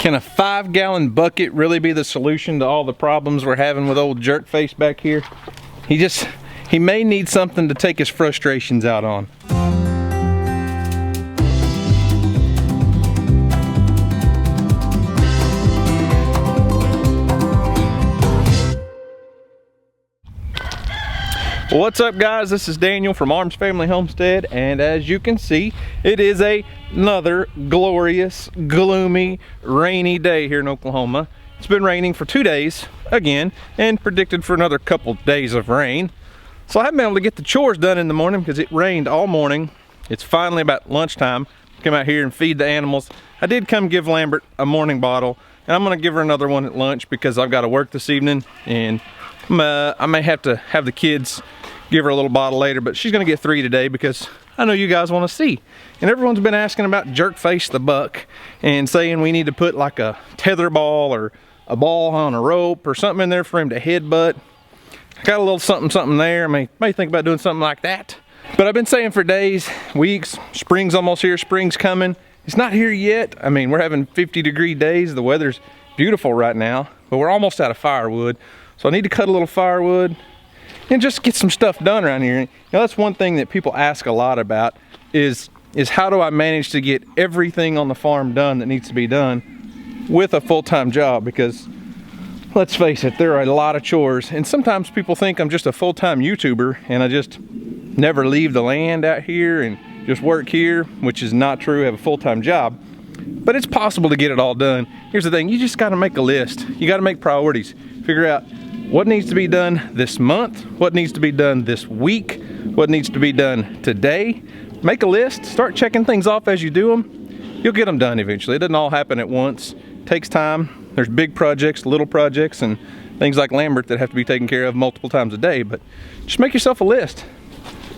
Can a 5-gallon bucket really be the solution to all the problems we're having with old Jerkface back here? He may need something to take his frustrations out on. Well, what's up guys, this is Daniel from Arms Family Homestead, and as you can see, it is another glorious, gloomy, rainy day here in Oklahoma. It's been raining for 2 days again, and predicted for another couple days of rain. So I haven't been able to get the chores done in the morning because it rained all morning. It's finally about lunchtime. Come out here and feed the animals. I did come give Lambert a morning bottle, and I'm gonna give her another one at lunch because I've got to work this evening, and I may have to have the kids give her a little bottle later, but she's gonna get 3 today because I know you guys wanna see. And everyone's been asking about Jerkface the buck and saying we need to put like a tether ball or a ball on a rope or something in there for him to headbutt. I got a little something there. I may think about doing something like that. But I've been saying for days, weeks, spring's almost here, spring's coming. It's not here yet. I mean, we're having 50-degree days. The weather's beautiful right now, but we're almost out of firewood. So I need to cut a little firewood and just get some stuff done around here. You know, that's one thing that people ask a lot about is how do I manage to get everything on the farm done that needs to be done with a full-time job? Because let's face it, there are a lot of chores, and sometimes people think I'm just a full-time YouTuber and I just never leave the land out here and just work here, which is not true. I have a full-time job, but it's possible to get it all done. Here's the thing, you just got to make a list. You got to make priorities. Figure out what needs to be done this month, what needs to be done this week, what needs to be done today. Make a list, start checking things off as you do them. You'll get them done eventually. It doesn't all happen at once. It takes time. There's big projects, little projects, and things like Lambert that have to be taken care of multiple times a day, but just make yourself a list.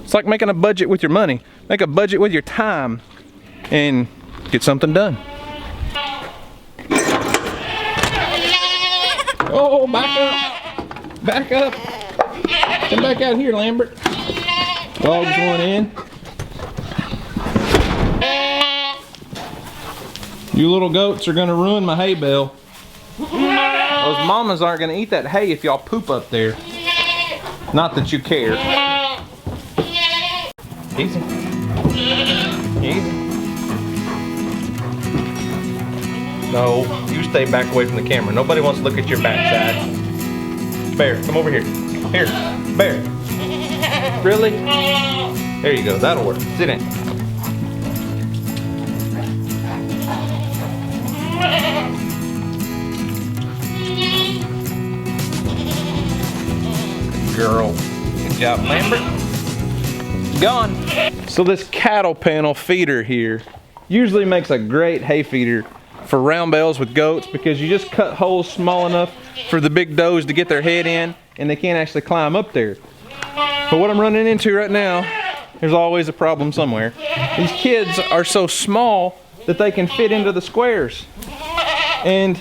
It's like making a budget with your money. Make a budget with your time and get something done. Oh, back up. Back up. Come back out here, Lambert. Dog's going in. You little goats are gonna ruin my hay bale. Those mamas aren't gonna eat that hay if y'all poop up there. Not that you care. Easy. Easy. No, you stay back away from the camera. Nobody wants to look at your backside. Bear, come over here. Here, Bear. Really? There you go, that'll work. Sit in. Girl. Good job, Lambert. Gone. So this cattle panel feeder here usually makes a great hay feeder for round bales with goats because you just cut holes small enough for the big does to get their head in and they can't actually climb up there. But what I'm running into right now, there's always a problem somewhere. These kids are so small that they can fit into the squares. And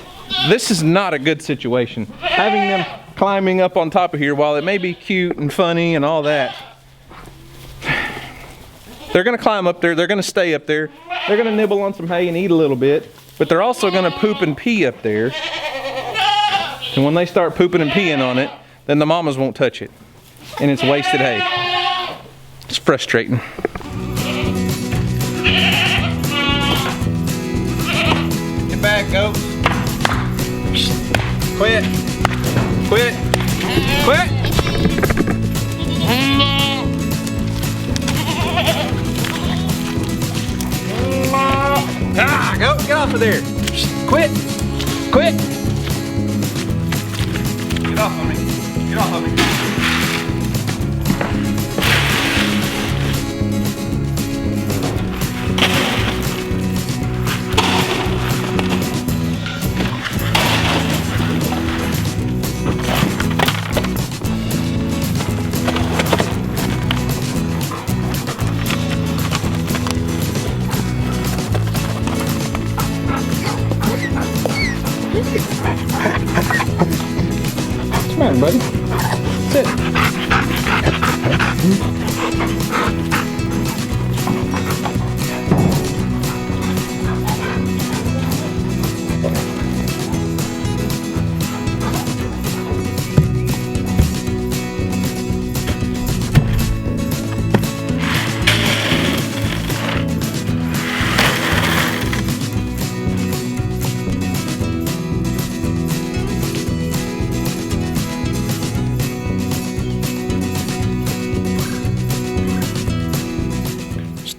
this is not a good situation. Having them climbing up on top of here, while it may be cute and funny and all that, they're gonna climb up there, they're gonna stay up there, they're gonna nibble on some hay and eat a little bit, but they're also gonna poop and pee up there. And when they start pooping and peeing on it, then the mamas won't touch it. And it's wasted hay. It's frustrating. Get back, goats. Quit. Quit. Quit. Ah, go, get off of there. Quit. Quit. Get off of me. Get off of me. What's the matter, buddy? Sit.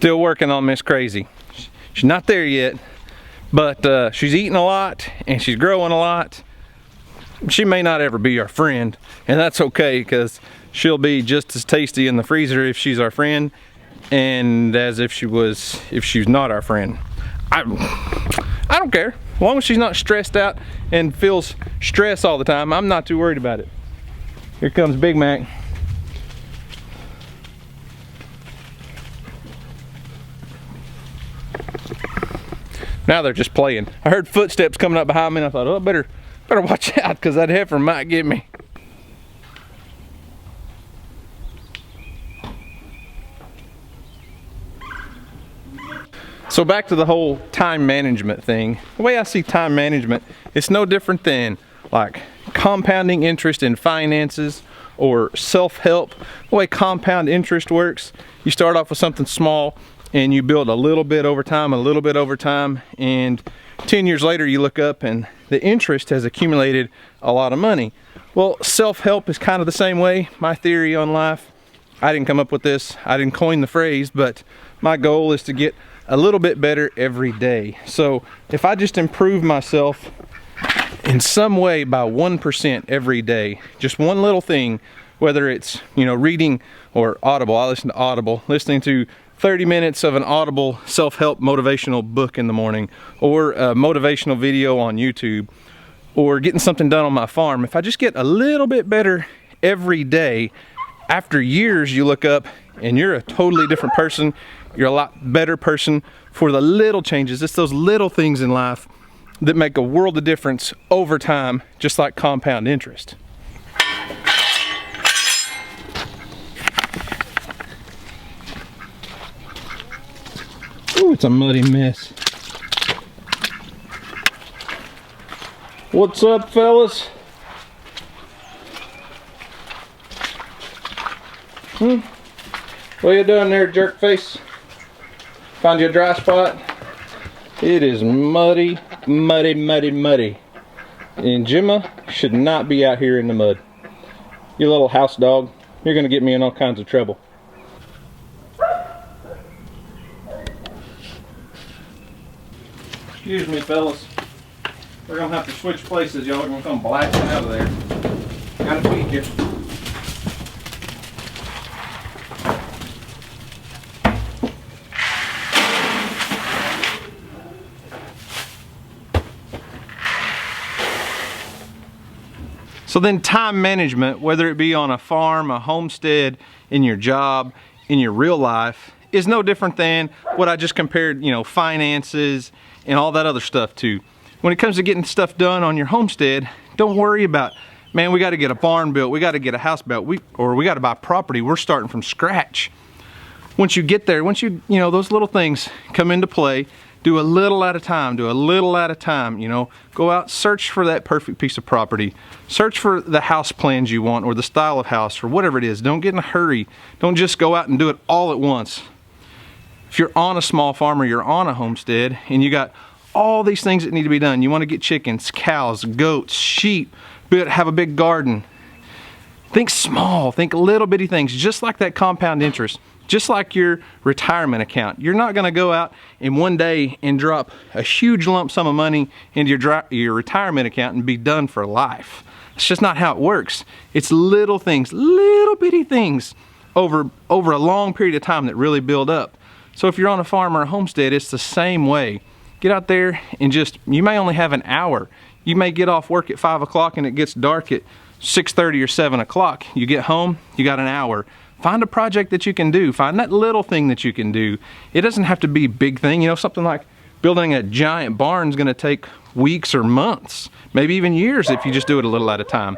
Still working on Miss Crazy. She's not there yet, but she's eating a lot and she's growing a lot. She may not ever be our friend, and that's okay, because she'll be just as tasty in the freezer if she's our friend, and as if she's not our friend. I don't care. As long as she's not stressed out and feels stress all the time, I'm not too worried about it. Here comes Big Mac. Now they're just playing. I heard footsteps coming up behind me and I thought, oh, better watch out, because that heifer might get me. So back to the whole time management thing. The way I see time management, it's no different than like compounding interest in finances or self-help. The way compound interest works, you start off with something small and you build a little bit over time, and 10 years later you look up and the interest has accumulated a lot of money. Well, self-help is kind of the same way. My theory on life, I didn't come up with this, I didn't coin the phrase, but my goal is to get a little bit better every day. So if I just improve myself in some way by 1% every day, just one little thing, whether it's, you know, reading or Audible. I listen to Audible, listening to 30 minutes of an Audible self-help motivational book in the morning, or a motivational video on YouTube, or getting something done on my farm. If I just get a little bit better every day, after years you look up and you're a totally different person. You're a lot better person for the little changes. It's those little things in life that make a world of difference over time, just like compound interest. Ooh, it's a muddy mess. What's up, fellas? What are you doing there, jerk face? Found you a dry spot? It is muddy, muddy, muddy, muddy. And Gemma should not be out here in the mud. You little house dog, you're gonna get me in all kinds of trouble. Excuse me, fellas. We're gonna have to switch places. Y'all are gonna come blasting out of there. Gotta feed you. So then time management, whether it be on a farm, a homestead, in your job, in your real life, is no different than what I just compared, you know, finances and all that other stuff to. When it comes to getting stuff done on your homestead, don't worry about, man, we got to get a barn built, we got to get a house built, we got to buy property. We're starting from scratch. Once you get there, once you know, those little things come into play, do a little at a time, you know, go out, search for that perfect piece of property, search for the house plans you want or the style of house or whatever it is. Don't get in a hurry. Don't just go out and do it all at once. If you're on a small farm or you're on a homestead and you got all these things that need to be done, you want to get chickens, cows, goats, sheep, have a big garden. Think small, think little bitty things, just like that compound interest. Just like your retirement account. You're not going to go out in one day and drop a huge lump sum of money into your retirement account and be done for life. It's just not how it works. It's little things, little bitty things over a long period of time that really build up. So if you're on a farm or a homestead, it's the same way. Get out there and you may only have an hour. You may get off work at 5 o'clock and it gets dark at 6:30 or 7 o'clock. You get home, you got an hour. Find a project that you can do. Find that little thing that you can do. It doesn't have to be a big thing. You know, something like building a giant barn is going to take weeks or months, maybe even years if you just do it a little at a time.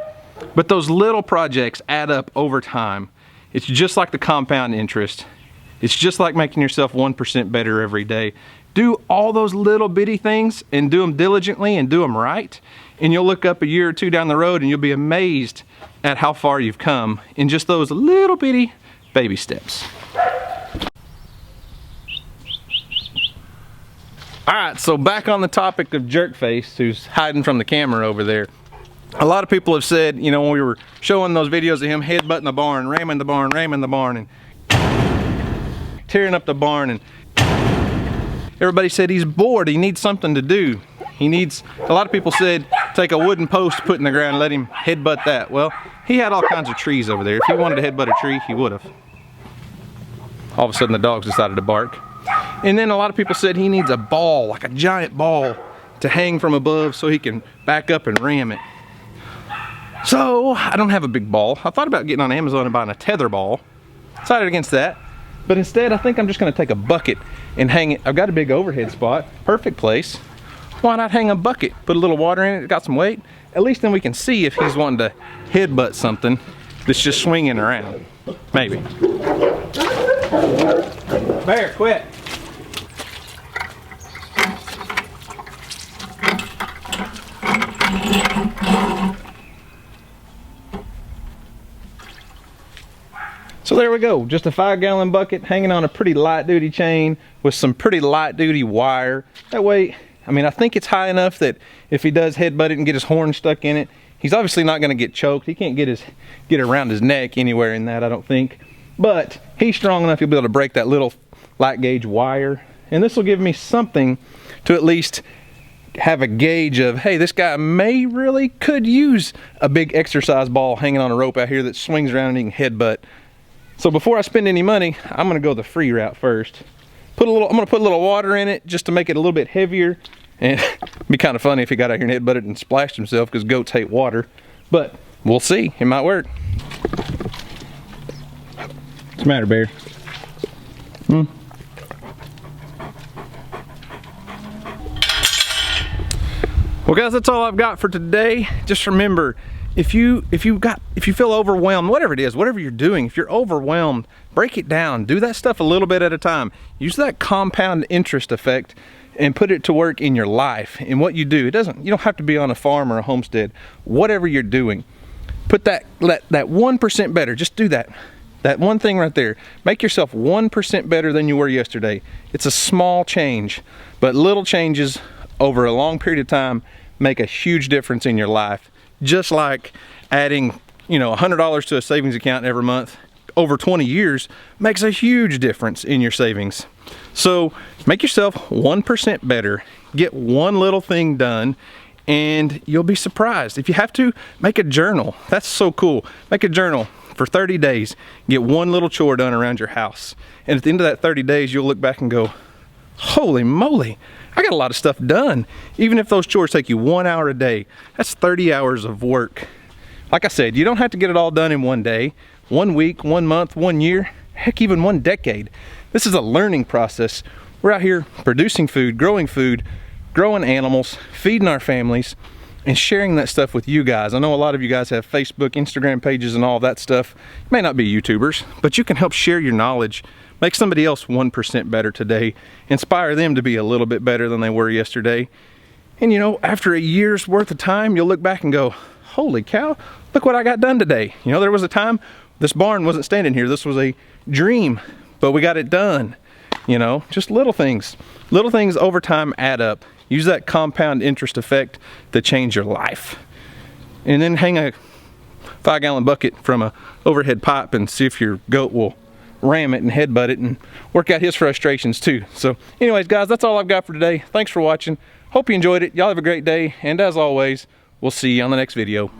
But those little projects add up over time. It's just like the compound interest. It's just like making yourself 1% better every day. Do all those little bitty things and do them diligently and do them right. And you'll look up a year or two down the road and you'll be amazed at how far you've come in just those little bitty baby steps. All right, so back on the topic of Jerkface, who's hiding from the camera over there. A lot of people have said, you know, when we were showing those videos of him headbutting the barn, ramming the barn, and tearing up the barn, and everybody said he's bored. He needs something to do. A lot of people said take a wooden post, put in the ground, let him headbutt that. Well, he had all kinds of trees over there. If he wanted to headbutt a tree, he would have. All of a sudden the dogs decided to bark. And then a lot of people said he needs a ball, like a giant ball, to hang from above so he can back up and ram it. So I don't have a big ball. I thought about getting on Amazon and buying a tether ball. Decided against that. But instead I think I'm just gonna take a bucket and hang it. I've got a big overhead spot, perfect place. Why not hang a bucket, put a little water in it, got some weight? At least then we can see if he's wanting to headbutt something that's just swinging around. Maybe. Bear, quit. So there we go, just a 5-gallon bucket hanging on a pretty light duty chain with some pretty light duty wire. That way, I mean, I think it's high enough that if he does headbutt it and get his horn stuck in it, he's obviously not gonna get choked. He can't get around his neck anywhere in that, I don't think. But he's strong enough he'll be able to break that little light gauge wire. And this will give me something to at least have a gauge of, hey, this guy could use a big exercise ball hanging on a rope out here that swings around and he can headbutt. So before I spend any money, I'm gonna go the free route first. I'm gonna put a little water in it just to make it a little bit heavier. And it'd be kind of funny if he got out here and headbutted and splashed himself, because goats hate water. But we'll see, it might work. What's the matter, Bear? Well guys, that's all I've got for today. Just remember, if you feel overwhelmed, whatever it is, whatever you're doing, if you're overwhelmed, break it down. Do that stuff a little bit at a time. Use that compound interest effect and put it to work in your life. And what you do, you don't have to be on a farm or a homestead. Whatever you're doing, put that 1% better. Just do that. That one thing right there. Make yourself 1% better than you were yesterday. It's a small change, but little changes over a long period of time make a huge difference in your life. Just like adding, $100 to a savings account every month over 20 years makes a huge difference in your savings. So make yourself 1% better, get one little thing done, and you'll be surprised. If you have to, make a journal. That's so cool. Make a journal for 30 days, get one little chore done around your house. And at the end of that 30 days, you'll look back and go, holy moly, I got a lot of stuff done. Even if those chores take you 1 hour a day, that's 30 hours of work. Like I said, you don't have to get it all done in one day, 1 week, 1 month, 1 year, heck, even 1 decade. This is a learning process. We're out here producing food, growing animals, feeding our families, and sharing that stuff with you guys. I know a lot of you guys have Facebook, Instagram pages and all that stuff. You may not be YouTubers, but you can help share your knowledge. Make somebody else 1% better today. Inspire them to be a little bit better than they were yesterday. And after a year's worth of time, you'll look back and go, holy cow, look what I got done today. There was a time this barn wasn't standing here. This was a dream, but we got it done. Just little things. Little things over time add up. Use that compound interest effect to change your life. And then hang a 5-gallon bucket from a overhead pipe and see if your goat will ram it and headbutt it and work out his frustrations too. So anyways guys, that's all I've got for today. Thanks for watching. Hope you enjoyed it. Y'all have a great day, and as always, we'll see you on the next video.